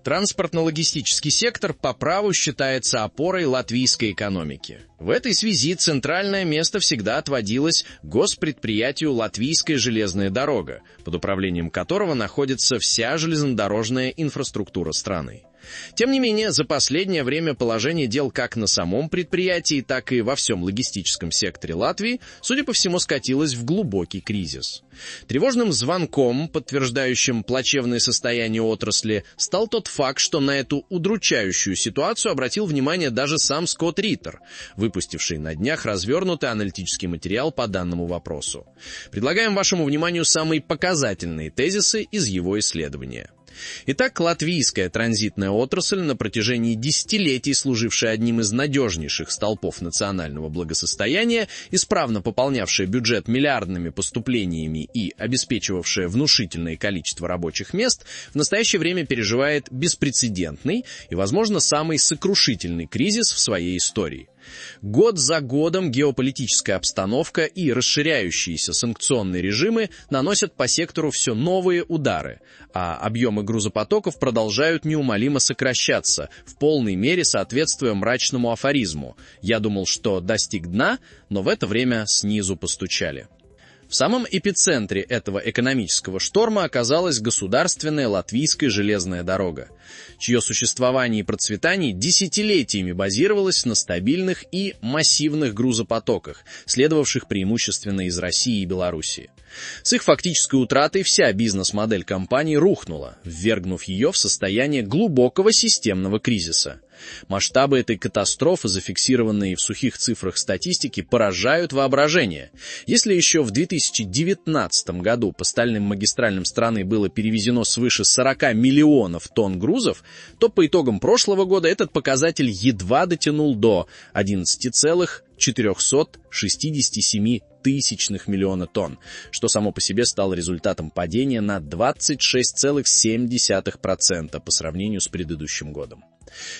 Транспортно-логистический сектор по праву считается опорой латвийской экономики. В этой связи центральное место всегда отводилось госпредприятию «Латвийская железная дорога», под управлением которого находится вся железнодорожная инфраструктура страны. Тем не менее, за последнее время положение дел как на самом предприятии, так и во всем логистическом секторе Латвии, судя по всему, скатилось в глубокий кризис. Тревожным звонком, подтверждающим плачевное состояние отрасли, стал тот факт, что на эту удручающую ситуацию обратил внимание даже сам Скотт Риттер, выпустивший на днях развернутый аналитический материал по данному вопросу. Предлагаем вашему вниманию самые показательные тезисы из его исследования. Итак, латвийская транзитная отрасль, на протяжении десятилетий служившая одним из надежнейших столпов национального благосостояния, исправно пополнявшая бюджет миллиардными поступлениями и обеспечивавшая внушительное количество рабочих мест, в настоящее время переживает беспрецедентный и, возможно, самый сокрушительный кризис в своей истории. Год за годом геополитическая обстановка и расширяющиеся санкционные режимы наносят по сектору все новые удары, а объемы грузопотоков продолжают неумолимо сокращаться, в полной мере соответствуя мрачному афоризму: «Я думал, что достиг дна, но в это время снизу постучали». В самом эпицентре этого экономического шторма оказалась государственная Латвийская железная дорога, чье существование и процветание десятилетиями базировалось на стабильных и массивных грузопотоках, следовавших преимущественно из России и Белоруссии. С их фактической утратой вся бизнес-модель компании рухнула, ввергнув ее в состояние глубокого системного кризиса. Масштабы этой катастрофы, зафиксированные в сухих цифрах статистики, поражают воображение. Если еще в 2019 году по стальным магистралям страны было перевезено свыше 40 миллионов тонн грузов, то по итогам прошлого года этот показатель едва дотянул до 11,467 миллиона тонн, что само по себе стало результатом падения на 26,7% по сравнению с предыдущим годом.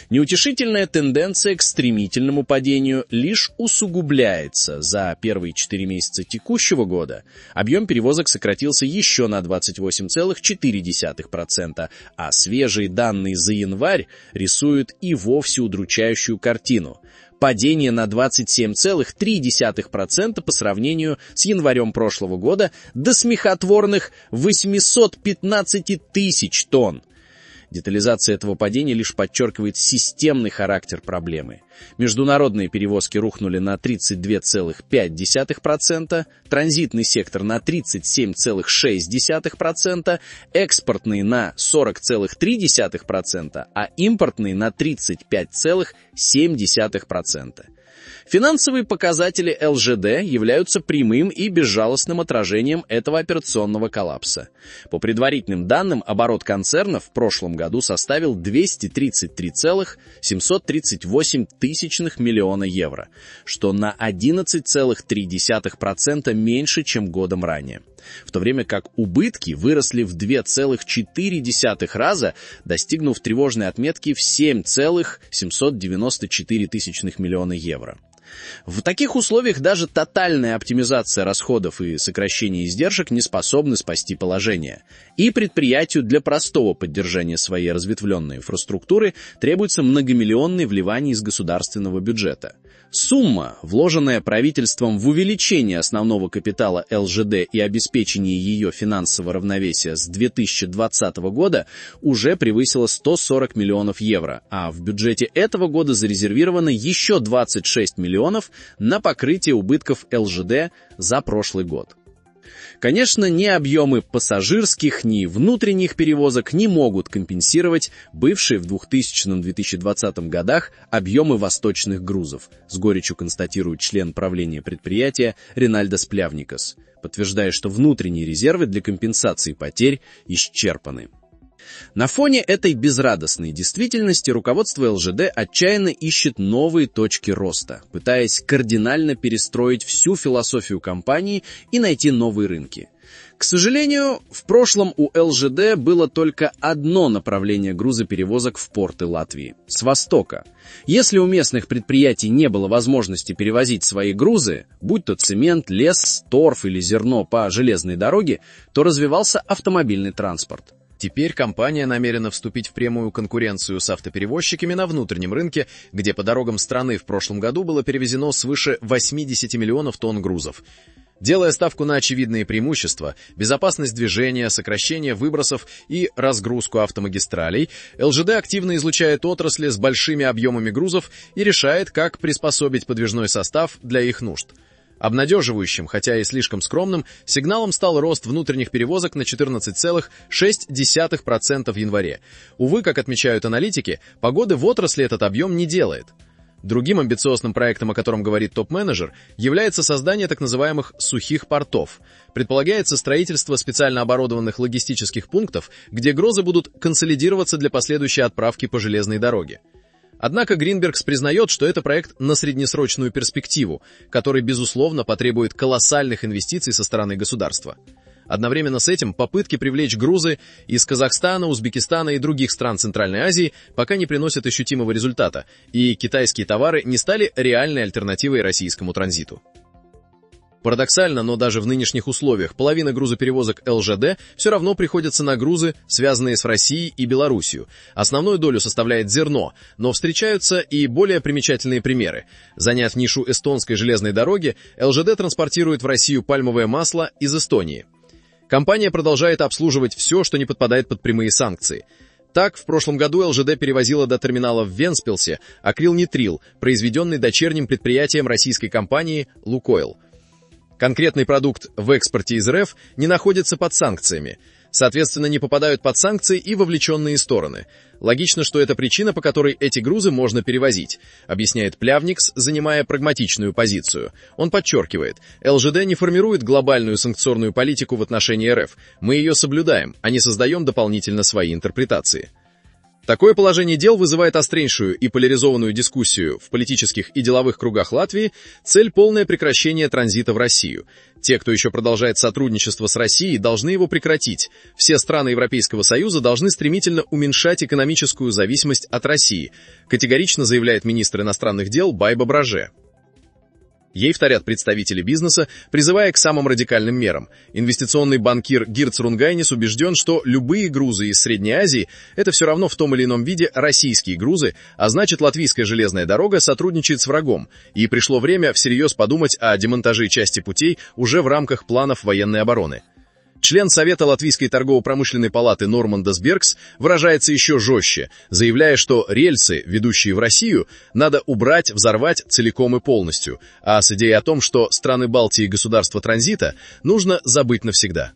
Неутешительная тенденция к стремительному падению лишь усугубляется. За первые 4 месяца текущего года объем перевозок сократился еще на 28,4%, а свежие данные за январь рисуют и вовсе удручающую картину. Падение на 27,3% по сравнению с январем прошлого года до смехотворных 815 тысяч тонн. Детализация этого падения лишь подчеркивает системный характер проблемы. Международные перевозки рухнули на 32,5%, транзитный сектор на 37,6%, экспортный на 40,3%, а импортный на 35,7%. Финансовые показатели ЛЖД являются прямым и безжалостным отражением этого операционного коллапса. По предварительным данным, оборот концерна в прошлом году составил 233,738 миллиона евро, что на 11,3% меньше, чем годом ранее, в то время как убытки выросли в 2,4 раза, достигнув тревожной отметки в 7,794 миллиона евро. В таких условиях даже тотальная оптимизация расходов и сокращение издержек не способны спасти положение. И предприятию для простого поддержания своей разветвленной инфраструктуры требуется многомиллионные вливания из государственного бюджета. Сумма, вложенная правительством в увеличение основного капитала ЛЖД и обеспечение ее финансового равновесия с 2020 года, уже превысила 140 миллионов евро, а в бюджете этого года зарезервировано еще 26 миллионов на покрытие убытков ЛЖД за прошлый год. Конечно, ни объемы пассажирских, ни внутренних перевозок не могут компенсировать бывшие в 2000-2020 годах объемы восточных грузов, с горечью констатирует член правления предприятия Ринальдос Плявникос, подтверждая, что внутренние резервы для компенсации потерь исчерпаны. На фоне этой безрадостной действительности руководство ЛЖД отчаянно ищет новые точки роста, пытаясь кардинально перестроить всю философию компании и найти новые рынки. К сожалению, в прошлом у ЛЖД было только одно направление грузоперевозок в порты Латвии – с востока. Если у местных предприятий не было возможности перевозить свои грузы, будь то цемент, лес, торф или зерно по железной дороге, то развивался автомобильный транспорт. Теперь компания намерена вступить в прямую конкуренцию с автоперевозчиками на внутреннем рынке, где по дорогам страны в прошлом году было перевезено свыше 80 миллионов тонн грузов. Делая ставку на очевидные преимущества, безопасность движения, сокращение выбросов и разгрузку автомагистралей, ЛЖД активно изучает отрасли с большими объемами грузов и решает, как приспособить подвижной состав для их нужд. Обнадеживающим, хотя и слишком скромным, сигналом стал рост внутренних перевозок на 14,6% в январе. Увы, как отмечают аналитики, погоды в отрасли этот объем не делает. Другим амбициозным проектом, о котором говорит топ-менеджер, является создание так называемых «сухих портов». Предполагается строительство специально оборудованных логистических пунктов, где грузы будут консолидироваться для последующей отправки по железной дороге. Однако Гринбергс признает, что это проект на среднесрочную перспективу, который, безусловно, потребует колоссальных инвестиций со стороны государства. Одновременно с этим попытки привлечь грузы из Казахстана, Узбекистана и других стран Центральной Азии пока не приносят ощутимого результата, и китайские товары не стали реальной альтернативой российскому транзиту. Парадоксально, но даже в нынешних условиях половина грузоперевозок ЛЖД все равно приходится на грузы, связанные с Россией и Белоруссией. Основную долю составляет зерно, но встречаются и более примечательные примеры. Заняв нишу эстонской железной дороги, ЛЖД транспортирует в Россию пальмовое масло из Эстонии. Компания продолжает обслуживать все, что не подпадает под прямые санкции. Так, в прошлом году ЛЖД перевозила до терминала в Вентспилсе акрилнитрил, произведенный дочерним предприятием российской компании «Лукойл». Конкретный продукт в экспорте из РФ не находится под санкциями. Соответственно, не попадают под санкции и вовлеченные стороны. Логично, что это причина, по которой эти грузы можно перевозить, объясняет Плявникс, занимая прагматичную позицию. Он подчеркивает, ЛЖД не формирует глобальную санкционную политику в отношении РФ. Мы ее соблюдаем, а не создаем дополнительно свои интерпретации. Такое положение дел вызывает острейшую и поляризованную дискуссию в политических и деловых кругах Латвии. Цель — полное прекращение транзита в Россию. Те, кто еще продолжает сотрудничество с Россией, должны его прекратить. Все страны Европейского Союза должны стремительно уменьшать экономическую зависимость от России, категорично заявляет министр иностранных дел Байба Браже. Ей вторят представители бизнеса, призывая к самым радикальным мерам. Инвестиционный банкир Гирц Рунгайнис убежден, что любые грузы из Средней Азии – это все равно в том или ином виде российские грузы, а значит, латвийская железная дорога сотрудничает с врагом, и пришло время всерьез подумать о демонтаже части путей уже в рамках планов военной обороны. Член Совета Латвийской торгово-промышленной палаты Нормандас Бергс выражается еще жестче, заявляя, что рельсы, ведущие в Россию, надо убрать, взорвать целиком и полностью, а с идеей о том, что страны Балтии и государства транзита нужно забыть навсегда.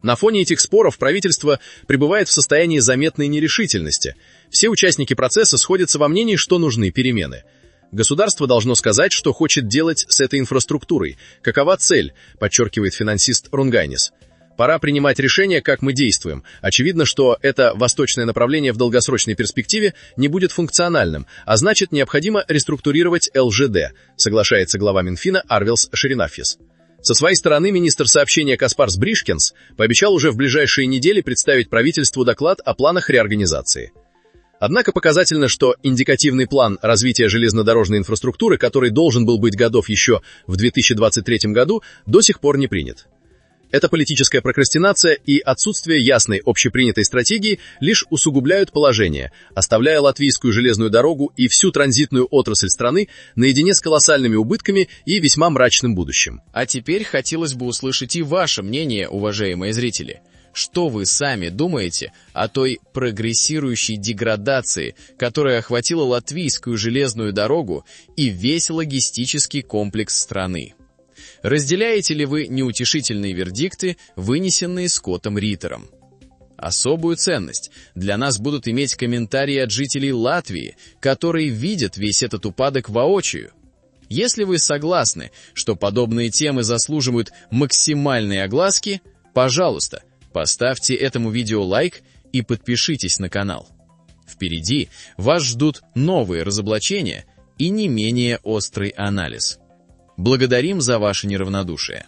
На фоне этих споров правительство пребывает в состоянии заметной нерешительности. Все участники процесса сходятся во мнении, что нужны перемены. Государство должно сказать, что хочет делать с этой инфраструктурой. Какова цель, подчеркивает финансист Рунгайнис. Пора принимать решение, как мы действуем. Очевидно, что это восточное направление в долгосрочной перспективе не будет функциональным, а значит, необходимо реструктурировать ЛЖД, соглашается глава Минфина Арвилс Шеринафис. Со своей стороны министр сообщения Каспарс Бришкенс пообещал уже в ближайшие недели представить правительству доклад о планах реорганизации. Однако показательно, что индикативный план развития железнодорожной инфраструктуры, который должен был быть готов еще в 2023 году, до сих пор не принят. Эта политическая прокрастинация и отсутствие ясной общепринятой стратегии лишь усугубляют положение, оставляя латвийскую железную дорогу и всю транзитную отрасль страны наедине с колоссальными убытками и весьма мрачным будущим. А теперь хотелось бы услышать и ваше мнение, уважаемые зрители. Что вы сами думаете о той прогрессирующей деградации, которая охватила латвийскую железную дорогу и весь логистический комплекс страны? Разделяете ли вы неутешительные вердикты, вынесенные Скоттом Риттером? Особую ценность для нас будут иметь комментарии от жителей Латвии, которые видят весь этот упадок воочию. Если вы согласны, что подобные темы заслуживают максимальной огласки, пожалуйста, поставьте этому видео лайк и подпишитесь на канал. Впереди вас ждут новые разоблачения и не менее острый анализ. Благодарим за ваше неравнодушие.